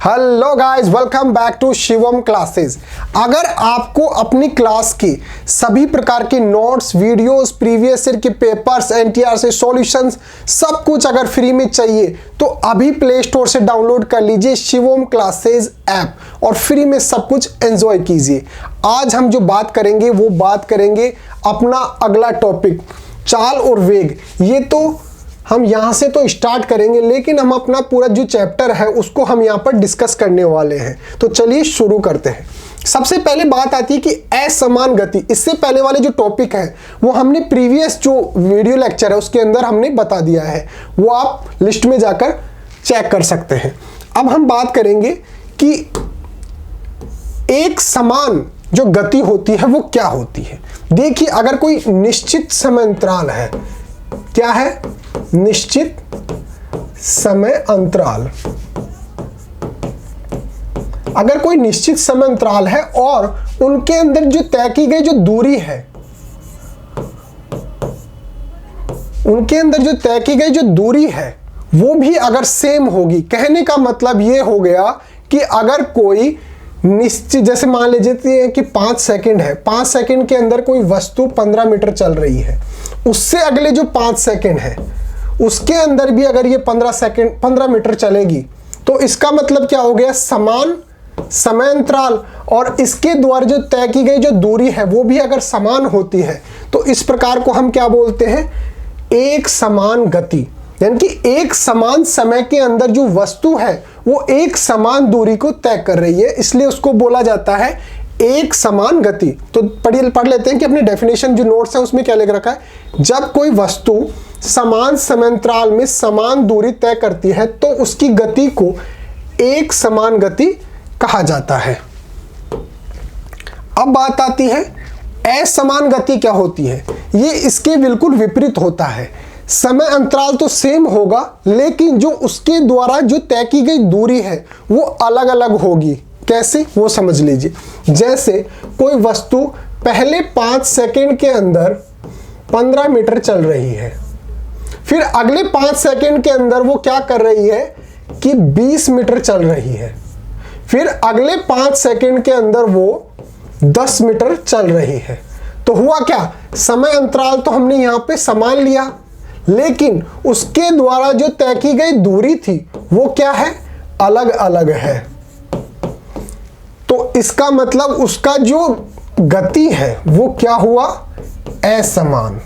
Hello guys, welcome back to Shivam classes. अगर आपको अपनी क्लास की सभी प्रकार के नोट्स, वीडियोस, प्रीवियस ईयर के पेपर्स, एनटीआर से सॉल्यूशंस सब कुछ अगर फ्री में चाहिए तो अभी प्ले स्टोर से डाउनलोड कर लीजिए शिवम क्लासेस ऐप और फ्री में सब कुछ एंजॉय कीजिए। आज हम जो बात करेंगे वो बात करेंगे अपना अगला टॉपिक, चाल और वेग। ये तो हम यहाँ से तो स्टार्ट करेंगे, लेकिन हम अपना पूरा जो चैप्टर है उसको हम यहाँ पर डिस्कस करने वाले हैं। तो चलिए शुरू करते हैं। सबसे पहले बात आती है कि असमान गति। इससे पहले वाले जो टॉपिक है वो हमने प्रीवियस जो वीडियो लेक्चर है उसके अंदर हमने बता दिया है, वो आप लिस्ट में जाकर चेक कर सकते हैं। अब हम बात करेंगे कि एक समान जो गति होती है वो क्या होती है। देखिए, अगर कोई निश्चित समय अंतराल है, क्या है? निश्चित समय अंतराल। अगर कोई निश्चित समय अंतराल है और उनके अंदर जो तय की गई जो दूरी है, उनके अंदर जो तय की गई जो दूरी है वो भी अगर सेम होगी, कहने का मतलब ये हो गया कि अगर कोई निश्चित, जैसे मान लीजिए कि 5 सेकंड है, 5 सेकंड के अंदर कोई वस्तु 15 मीटर चल रही है, उससे अगले जो 5 सेकंड है उसके अंदर भी अगर ये 15 मीटर चलेगी, तो इसका मतलब क्या हो गया? समान समय अंतराल। और इसके द्वारा जो तय की गई जो दूरी है वो भी अगर समान होती है तो इस प्रकार को हम क्या बोलते हैं? एक समान गति। यानी कि एक समान समय के अंदर जो वस्तु है वो एक समान दूरी को तय कर रही है, इसलिए उसको बोला जाता है एक समान गति। तो पढ़ लेते हैं कि अपने डेफिनेशन जो नोट्स है उसमें क्या लिख रखा है। जब कोई वस्तु समान समय अंतराल में समान दूरी तय करती है तो उसकी गति को एक समान गति कहा जाता है। अब बात आती है असमान गति क्या होती है। ये इसके बिल्कुल विपरीत होता है। समय अंतराल तो सेम होगा, लेकिन जो उसके द्वारा जो तय की गई दूरी है वो अलग अलग होगी। कैसे, वो समझ लीजिए। जैसे कोई वस्तु पहले 5 सेकंड के अंदर 15 मीटर चल रही है, फिर अगले 5 सेकंड के अंदर वो क्या कर रही है कि 20 मीटर चल रही है, फिर अगले 5 सेकंड के अंदर वो 10 मीटर चल रही है। तो हुआ क्या? समय अंतराल तो हमने यहां पे समान लिया, लेकिन उसके द्वारा जो तय की गई दूरी थी वो क्या है? अलग अलग है। तो इसका मतलब उसका जो गति है वो क्या हुआ? असमान।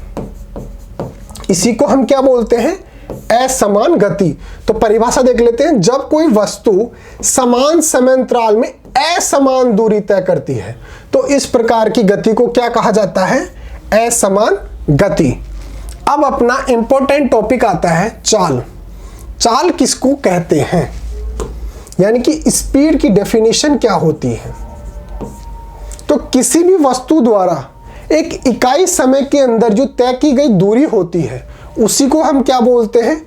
इसी को हम क्या बोलते हैं? असमान गति। तो परिभाषा देख लेते हैं। जब कोई वस्तु समान समय अंतराल में असमान दूरी तय करती है तो इस प्रकार की गति को क्या कहा जाता है? असमान गति। अब अपना इंपॉर्टेंट टॉपिक आता है चाल। चाल किसको कहते हैं? यानी कि स्पीड की डेफिनेशन क्या होती है? तो किसी भी वस्तु द्वारा एक इकाई समय के अंदर जो तय की गई दूरी होती है उसी को हम क्या बोलते हैं?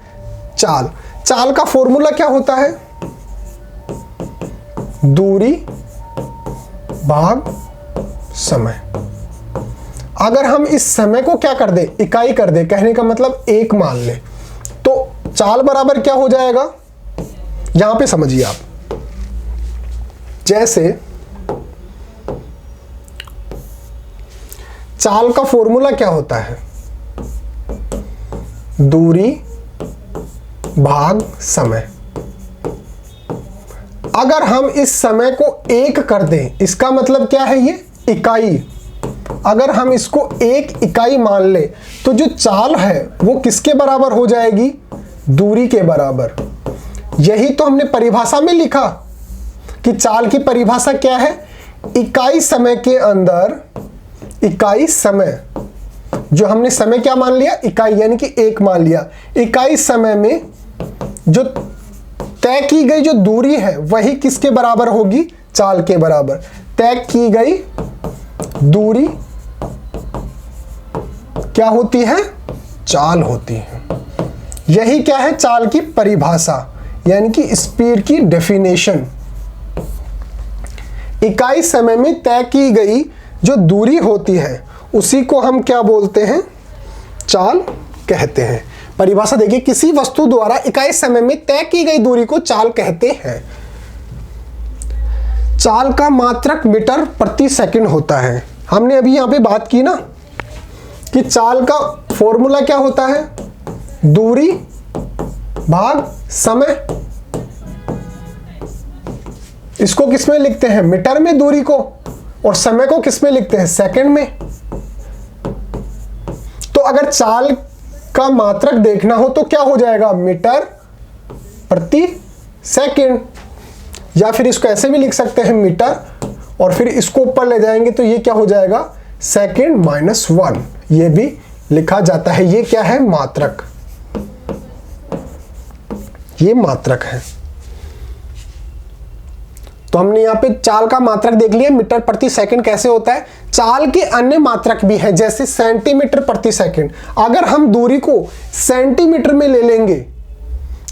चाल। चाल का फॉर्मूला क्या होता है? दूरी भाग समय। अगर हम इस समय को क्या कर दे? इकाई कर दे, कहने का मतलब 1 मान ले, तो चाल बराबर क्या हो जाएगा? यहां पे समझिए आप। जैसे चाल का फॉर्मूला क्या होता है? दूरी भाग समय। अगर हम इस समय को 1 कर दें, इसका मतलब क्या है? ये इकाई। अगर हम इसको 1 इकाई मान ले तो जो चाल है वो किसके बराबर हो जाएगी? दूरी के बराबर। यही तो हमने परिभाषा में लिखा कि चाल की परिभाषा क्या है? इकाई समय के अंदर, इकाई समय, जो हमने समय क्या मान लिया? इकाई, यानी कि 1 मान लिया। इकाई समय में जो तय की गई जो दूरी है वही किसके बराबर होगी? चाल के बराबर। तय की गई दूरी क्या होती है? चाल होती है। यही क्या है? चाल की परिभाषा, यानी कि स्पीड की डेफिनेशन। इकाई समय में तय की गई जो दूरी होती है उसी को हम क्या बोलते हैं? चाल कहते हैं। परिभाषा देखिए, किसी वस्तु द्वारा इकाई समय में तय की गई दूरी को चाल कहते हैं। चाल का मात्रक मीटर प्रति सेकंड होता है। हमने अभी यहाँ पे बात की ना कि चाल का फॉर्मूला क्या होता है, दूरी भाग समय। इसको किस में लिखते हैं, मीटर में दूरी को, और समय को किस में लिखते हैं, सेकंड में। तो अगर चाल का मात्रक देखना हो तो क्या हो जाएगा, मीटर प्रति सेकंड, या फिर इसको ऐसे भी लिख सकते हैं मीटर, और फिर इसको ऊपर ले जाएंगे तो ये क्या हो जाएगा, सेकंड माइनस 1, ये भी लिखा जाता है। ये क्या है, मात्रक, ये मात्रक है। तो हमने यहाँ पे चाल का मात्रक देख लिया, मीटर प्रति सेकंड कैसे होता है। चाल के अन्य मात्रक भी हैं, जैसे सेंटीमीटर प्रति सेकंड। अगर हम दूरी को सेंटीमीटर में ले लेंगे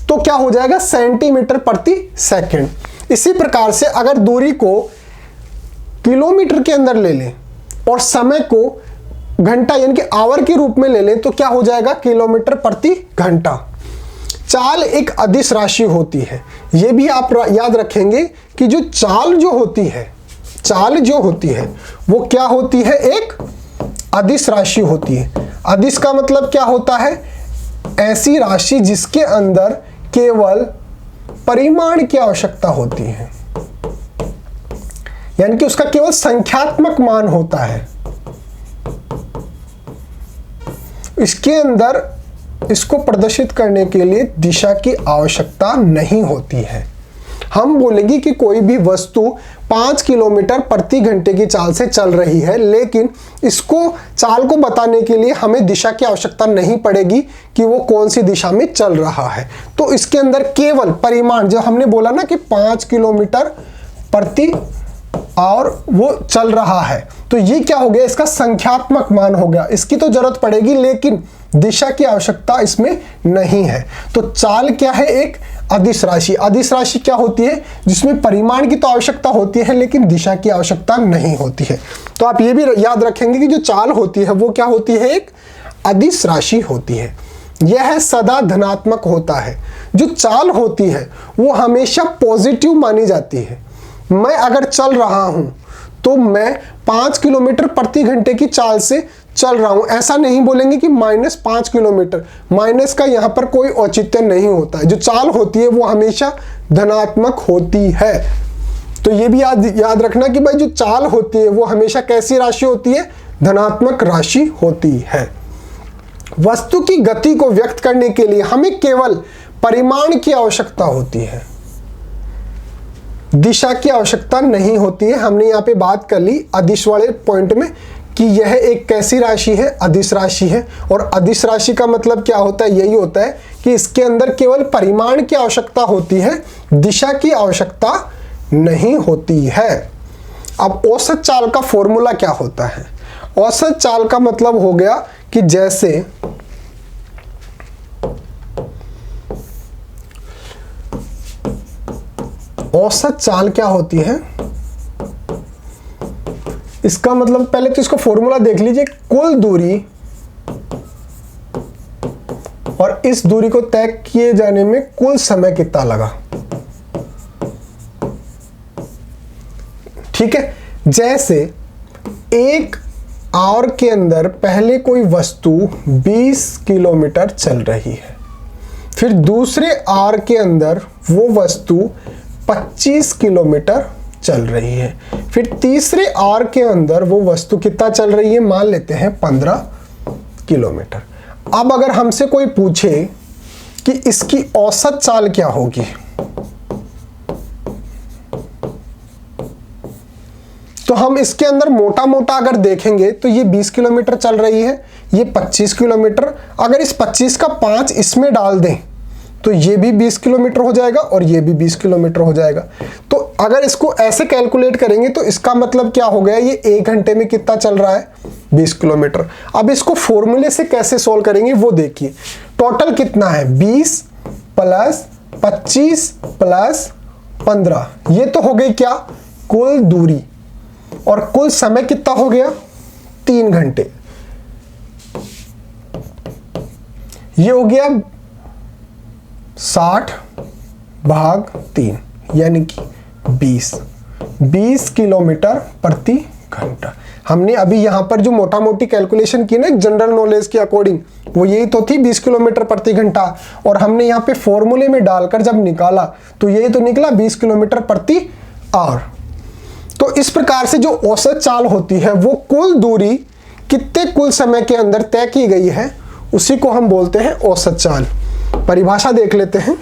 तो क्या हो जाएगा, सेंटीमीटर प्रति सेकंड। इसी प्रकार से अगर दूरी को किलोमीटर के अंदर ले लें और समय को घंटा यानी कि आवर के रूप में ले लें तो क्या हो जाएगा, किलोमीटर प्रति घंटा। चाल एक अदिश राशि होती है। यह भी आप याद रखेंगे कि जो चाल जो होती है वो क्या होती है, एक अदिश राशि होती है। अदिश का मतलब क्या होता है, ऐसी राशि जिसके अंदर केवल परिमाण की आवश्यकता होती है, यानी कि उसका केवल संख्यात्मक मान होता है। इसके अंदर इसको प्रदर्शित करने के लिए दिशा की आवश्यकता नहीं होती है। हम बोलेंगे कि कोई भी वस्तु 5 किलोमीटर प्रति घंटे की चाल से चल रही है, लेकिन इसको चाल को बताने के लिए हमें दिशा की आवश्यकता नहीं पड़ेगी कि वो कौन सी दिशा में चल रहा है। तो इसके अंदर केवल परिमाण, जो हमने बोला ना कि 5 किलोमीटर प्रति और वो चल रहा है, तो ये क्या हो गया, इसका संख्यात्मक मान हो गया। इसकी तो जरूरत पड़ेगी लेकिन दिशा की आवश्यकता इसमें नहीं है। तो चाल क्या है, एक अदिश राशि। अदिश राशि क्या होती है, जिसमें परिमाण की तो आवश्यकता होती है लेकिन दिशा की आवश्यकता नहीं होती है। तो आप ये भी याद रखेंगे कि जो चाल होती है वो क्या होती है, एक अदिश राशि होती है। यह सदा धनात्मक होता है। जो चाल होती है वो हमेशा पॉजिटिव मानी जाती है। मैं अगर चल रहा हूं तो मैं 5 किलोमीटर प्रति घंटे की चाल से चल रहा हूं, ऐसा नहीं बोलेंगे कि -5 किलोमीटर। माइनस का यहां पर कोई औचित्य नहीं होता है। जो चाल होती है वो हमेशा धनात्मक होती है। तो ये भी याद रखना कि भाई जो चाल होती है वो हमेशा कैसी राशि होती है, धनात्मक राशि होती है। वस्तु की गति को व्यक्त करने के लिए हमें केवल परिमाण की आवश्यकता होती है, दिशा की आवश्यकता नहीं होती है। हमने यहाँ पे बात कर ली अदिश वाले पॉइंट में कि यह एक कैसी राशि है, अदिश राशि है। और अदिश राशि का मतलब क्या होता है, यही होता है कि इसके अंदर केवल परिमाण की आवश्यकता होती है, दिशा की आवश्यकता नहीं होती है। अब औसत चाल का फॉर्मूला क्या होता है। औसत चाल का मतलब हो गया कि जैसे औसत चाल क्या होती है, इसका मतलब पहले तो इसको फॉर्मूला देख लीजिए। कुल दूरी और इस दूरी को तय किए जाने में कुल समय कितना लगा, ठीक है। जैसे एक आवर के अंदर पहले कोई वस्तु 20 किलोमीटर चल रही है, फिर दूसरे आवर के अंदर वो वस्तु 25 किलोमीटर चल रही है, फिर तीसरे आवर के अंदर वो वस्तु कितना चल रही है, मान लेते हैं 15 किलोमीटर। अब अगर हमसे कोई पूछे कि इसकी औसत चाल क्या होगी, तो हम इसके अंदर मोटा मोटा अगर देखेंगे तो ये 20 किलोमीटर चल रही है, ये 25 किलोमीटर। अगर इस 25 का 5 इसमें डाल दें तो ये भी 20 किलोमीटर हो जाएगा और ये भी 20 किलोमीटर हो जाएगा। तो अगर इसको ऐसे कैलकुलेट करेंगे तो इसका मतलब क्या हो गया, ये 1 घंटे में कितना चल रहा है, 20 किलोमीटर। अब इसको फॉर्मूले से कैसे सोल्व करेंगे वो देखिए। टोटल कितना है, 20 प्लस 25 प्लस 15, ये तो हो गई क्या, कुल दूरी। और कुल समय कितना हो गया, 3 घंटे। ये हो गया 60 भाग 3 यानी कि 20। 20 किलोमीटर प्रति घंटा। हमने अभी यहाँ पर जो मोटा मोटी कैलकुलेशन की ना जनरल नॉलेज के अकॉर्डिंग, वो यही तो थी 20 किलोमीटर प्रति घंटा, और हमने यहाँ पे फॉर्मूले में डालकर जब निकाला तो यही तो निकला 20 किलोमीटर प्रति आवर। तो इस प्रकार से जो औसत चाल होती है वो कुल दूरी कितने कुल समय के अंदर तय की गई है, उसी को हम बोलते हैं औसत चाल। परिभाषा देख लेते हैं।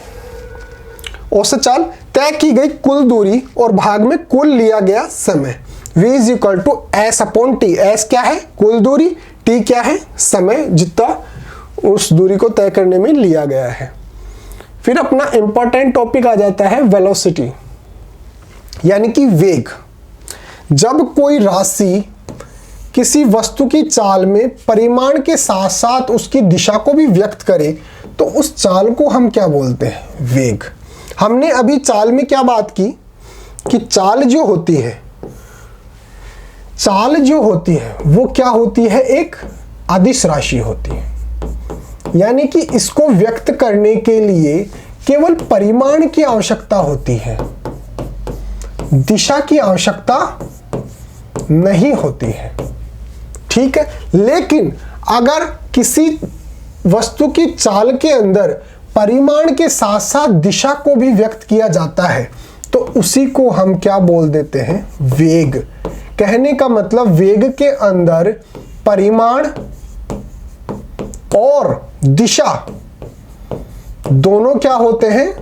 औसत चाल तय की गई कुल दूरी और भाग में कुल लिया गया समय। v is equal to S upon T. S क्या है? कुल दूरी। टी क्या है? समय, जितना उस दूरी को तय करने में लिया गया है। फिर अपना इंपॉर्टेंट टॉपिक आ जाता है वेलोसिटी, यानी कि वेग। जब कोई राशि किसी वस्तु की चाल में परिमाण के साथ साथ उसकी दिशा को भी व्यक्त करे तो उस चाल को हम क्या बोलते हैं? वेग। हमने अभी चाल में क्या बात की कि चाल जो होती है वो क्या होती है? एक अदिश राशि होती है, यानी कि इसको व्यक्त करने के लिए केवल परिमाण की आवश्यकता होती है, दिशा की आवश्यकता नहीं होती है। ठीक है, लेकिन अगर किसी वस्तु की चाल के अंदर परिमाण के साथ साथ दिशा को भी व्यक्त किया जाता है तो उसी को हम क्या बोल देते हैं? वेग। कहने का मतलब वेग के अंदर परिमाण और दिशा दोनों क्या होते हैं?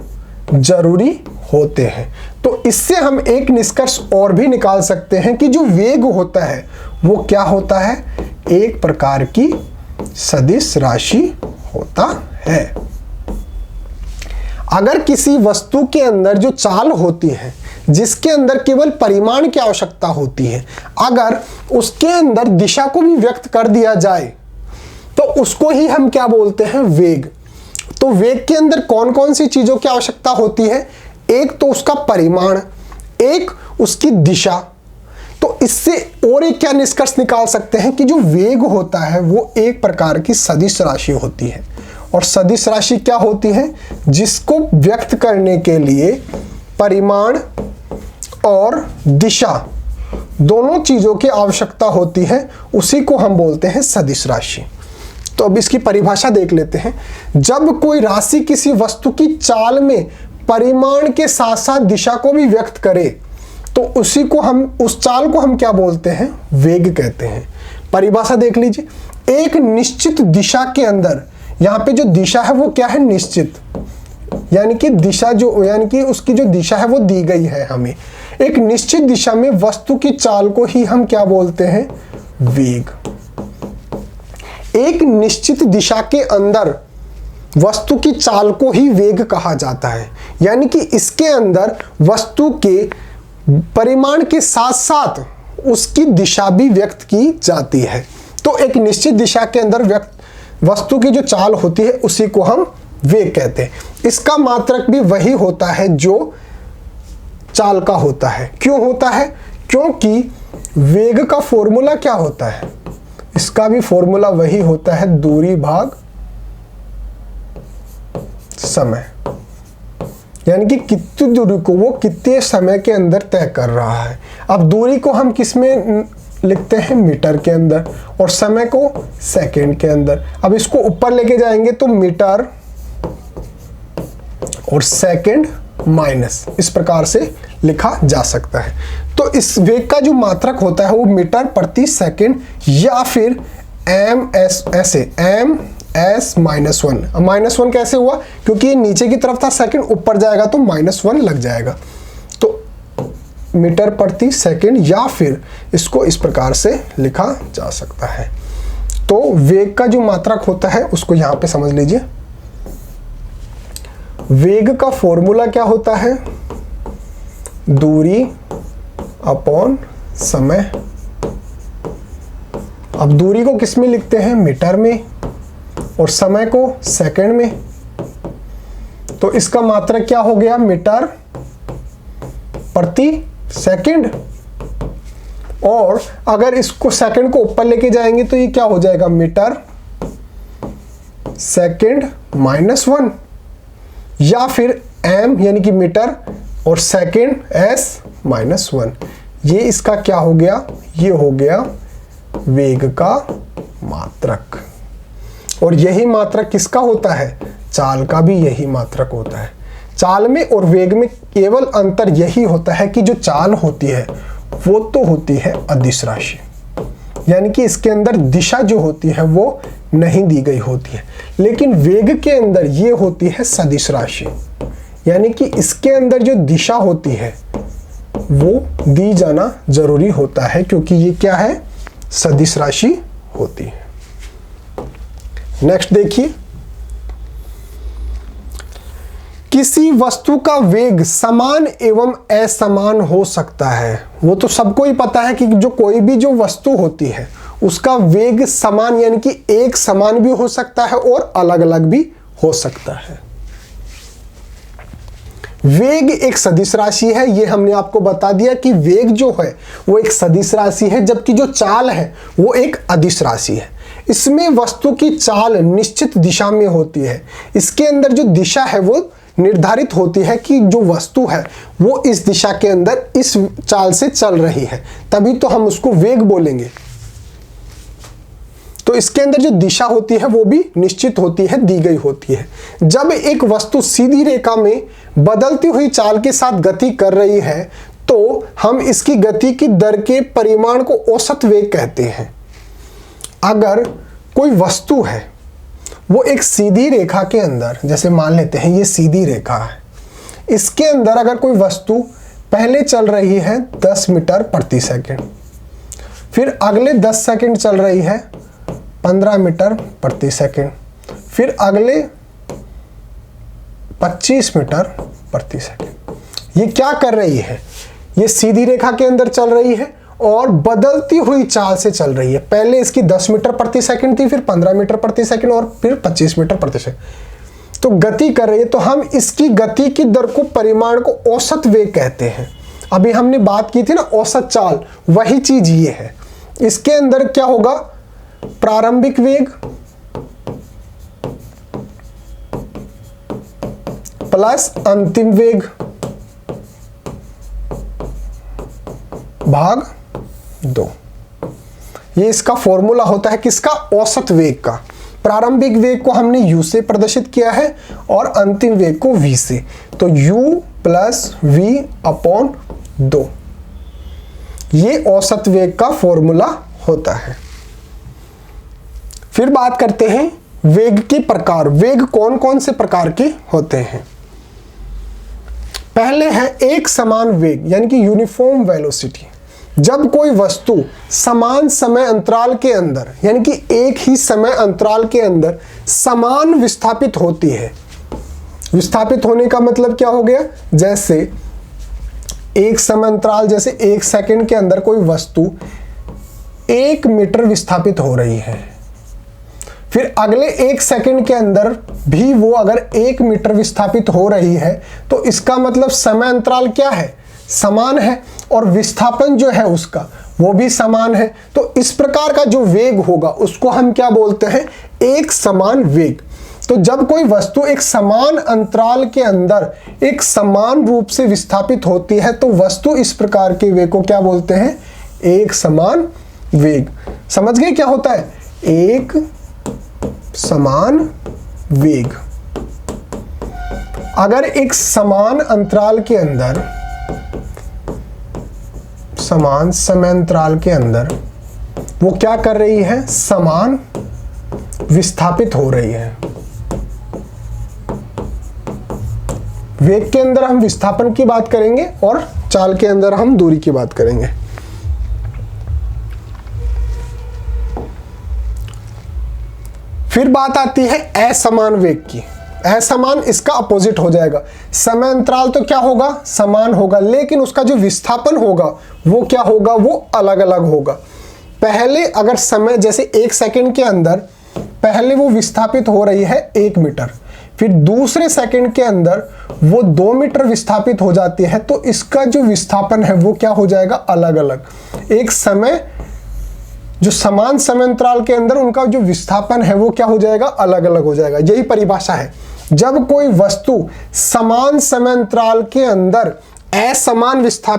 जरूरी होते हैं। तो इससे हम एक निष्कर्ष और भी निकाल सकते हैं कि जो वेग होता है वो क्या होता है? एक प्रकार की सदिश राशि होता है। अगर किसी वस्तु के अंदर जो चाल होती है जिसके अंदर केवल परिमाण की आवश्यकता होती है, अगर उसके अंदर दिशा को भी व्यक्त कर दिया जाए तो उसको ही हम क्या बोलते हैं? वेग। तो वेग के अंदर कौन कौन सी चीजों की आवश्यकता होती है? एक तो उसका परिमाण, एक उसकी दिशा। तो इससे और एक क्या निष्कर्ष निकाल सकते हैं कि जो वेग होता है वो एक प्रकार की सदिश राशि होती है। और सदिश राशि क्या होती है? जिसको व्यक्त करने के लिए परिमाण और दिशा दोनों चीजों की आवश्यकता होती है, उसी को हम बोलते हैं सदिश राशि। तो अब इसकी परिभाषा देख लेते हैं। जब कोई राशि किसी वस्तु की चाल में परिमाण के साथ साथ दिशा को भी व्यक्त करे तो उस चाल को हम क्या बोलते हैं? वेग कहते हैं। परिभाषा देख लीजिए। एक निश्चित दिशा के अंदर, यहाँ पे जो दिशा है वो क्या है? निश्चित, यानी कि दिशा यानी कि उसकी जो दिशा है वो दी गई है हमें। एक निश्चित दिशा में वस्तु की चाल को ही हम क्या बोलते हैं? वेग। एक निश्चित दिशा के अंदर वस्तु की चाल को ही वेग कहा जाता है, यानी कि इसके अंदर वस्तु के परिमाण के साथ साथ उसकी दिशा भी व्यक्त की जाती है। तो एक निश्चित दिशा के अंदर वस्तु की जो चाल होती है उसी को हम वेग कहते हैं। इसका मात्रक भी वही होता है जो चाल का होता है। क्यों होता है? क्योंकि वेग का फॉर्मूला क्या होता है? इसका भी फॉर्मूला वही होता है, दूरी भाग समय, यानी कि कितनी दूरी को वो कितने समय के अंदर तय कर रहा है। अब दूरी को हम किस में लिखते हैं? मीटर के अंदर, और समय को सेकंड के अंदर। अब इसको ऊपर लेके जाएंगे तो मीटर और सेकंड माइनस, इस प्रकार से लिखा जा सकता है। तो इस वेग का जो मात्रक होता है वो मीटर प्रति सेकंड या फिर एम एस -1। -1 कैसे हुआ? क्योंकि ये नीचे की तरफ था, सेकंड ऊपर जाएगा तो -1 लग जाएगा। तो मीटर प्रति सेकंड, या फिर इसको इस प्रकार से लिखा जा सकता है। तो वेग का जो मात्रक होता है उसको यहां पे समझ लीजिए। वेग का फॉर्मूला क्या होता है? दूरी अपॉन समय। अब दूरी को किस में लिखते हैं? मीटर में, और समय को सेकंड में। तो इसका मात्रक क्या हो गया? मीटर प्रति सेकंड। और अगर इसको सेकंड को ऊपर लेके जाएंगे तो ये क्या हो जाएगा? मीटर सेकंड -1, या फिर एम यानी कि मीटर और सेकंड एस -1। ये इसका क्या हो गया, ये हो गया वेग का मात्रक। और यही मात्रक किसका होता है, चाल का भी यही मात्रक होता है। चाल में और वेग में केवल अंतर यही होता है कि जो चाल होती है वो तो होती है अदिश राशि, यानी कि इसके अंदर दिशा जो होती है वो नहीं दी गई होती है। लेकिन वेग के अंदर ये होती है सदिश राशि, यानी कि इसके अंदर जो दिशा होती है वो दी जाना जरूरी होता है, क्योंकि ये क्या है, सदिश राशि होती है। नेक्स्ट देखिए, किसी वस्तु का वेग समान एवं असमान हो सकता है। वो तो सबको ही पता है कि जो कोई भी जो वस्तु होती है उसका वेग समान यानी कि एक समान भी हो सकता है और अलग अलग भी हो सकता है। वेग एक सदिश राशि है, ये हमने आपको बता दिया कि वेग जो है वो एक सदिश राशि है, जबकि जो चाल है वो एक अदिश राशि है। इसमें वस्तु की चाल निश्चित दिशा में होती है। इसके अंदर जो दिशा है वो निर्धारित होती है कि जो वस्तु है वो इस दिशा के अंदर इस चाल से चल रही है, तभी तो हम उसको वेग बोलेंगे। तो इसके अंदर जो दिशा होती है वो भी निश्चित होती है, दी गई होती है। जब एक वस्तु सीधी रेखा में बदलती हुई चाल के साथ गति कर रही है तो हम इसकी गति की दर के परिमाण को औसत वेग कहते हैं। अगर कोई वस्तु है वो एक सीधी रेखा के अंदर, जैसे मान लेते हैं ये सीधी रेखा है, इसके अंदर अगर कोई वस्तु पहले चल रही है 10 मीटर प्रति सेकंड, फिर अगले 10 सेकंड चल रही है 15 मीटर प्रति सेकंड, फिर अगले 25 मीटर प्रति सेकंड, ये क्या कर रही है, ये सीधी रेखा के अंदर चल रही है और बदलती हुई चाल से चल रही है। पहले इसकी 10 मीटर प्रति सेकंड थी, फिर 15 मीटर प्रति सेकंड और फिर 25 मीटर प्रति सेकंड, तो गति कर रही है। तो हम इसकी गति की दर को, परिमाण को औसत वेग कहते हैं। अभी हमने बात की थी ना औसत चाल, वही चीज ये है। इसके अंदर क्या होगा, प्रारंभिक वेग प्लस अंतिम वेग भाग 2। ये इसका फॉर्मूला होता है किसका, औसत वेग का। प्रारंभिक वेग को हमने u से प्रदर्शित किया है और अंतिम वेग को v से, तो u प्लस v अपॉन 2, ये औसत वेग का फॉर्मूला होता है। फिर बात करते हैं वेग के प्रकार। वेग कौन कौन से प्रकार के होते हैं। पहले है एक समान वेग यानी कि यूनिफॉर्म वेलोसिटी। जब कोई वस्तु समान समय अंतराल के अंदर यानी कि एक ही समय अंतराल के अंदर समान विस्थापित होती है। विस्थापित होने का मतलब क्या हो गया, जैसे एक समय अंतराल, जैसे 1 सेकंड के अंदर कोई वस्तु 1 मीटर विस्थापित हो रही है, फिर अगले 1 सेकंड के अंदर भी वो अगर 1 मीटर विस्थापित हो रही है, तो इसका मतलब समय अंतराल क्या है, समान है, और विस्थापन जो है उसका वो भी समान है। तो इस प्रकार का जो वेग होगा उसको हम क्या बोलते हैं, एक समान वेग। तो जब कोई वस्तु एक समान अंतराल के अंदर एक समान रूप से विस्थापित होती है तो वस्तु इस प्रकार के वेग को क्या बोलते हैं, एक समान वेग। समझ गए क्या होता है एक समान वेग। अगर एक समान अंतराल के अंदर, समान समय अंतराल के अंदर वो क्या कर रही है, समान विस्थापित हो रही है। वेग के अंदर हम विस्थापन की बात करेंगे और चाल के अंदर हम दूरी की बात करेंगे। फिर बात आती है असमान वेग की। असमान इसका अपोजिट हो जाएगा। समय अंतराल तो क्या होगा, समान होगा, लेकिन उसका जो विस्थापन होगा वो क्या होगा, वो अलग अलग होगा। पहले अगर समय जैसे 1 सेकंड के अंदर पहले वो विस्थापित हो रही है 1 मीटर, फिर दूसरे सेकंड के अंदर वो 2 मीटर विस्थापित हो जाती है, तो इसका जो विस्थापन है वो क्या हो जाएगा, अलग अलग। एक समय जो समान समय अंतराल के अंदर उनका जो विस्थापन है वो क्या हो जाएगा, अलग अलग हो जाएगा। यही परिभाषा है। जब कोई वस्तु समान समय अंतराल के अंदर असमान विस्थापन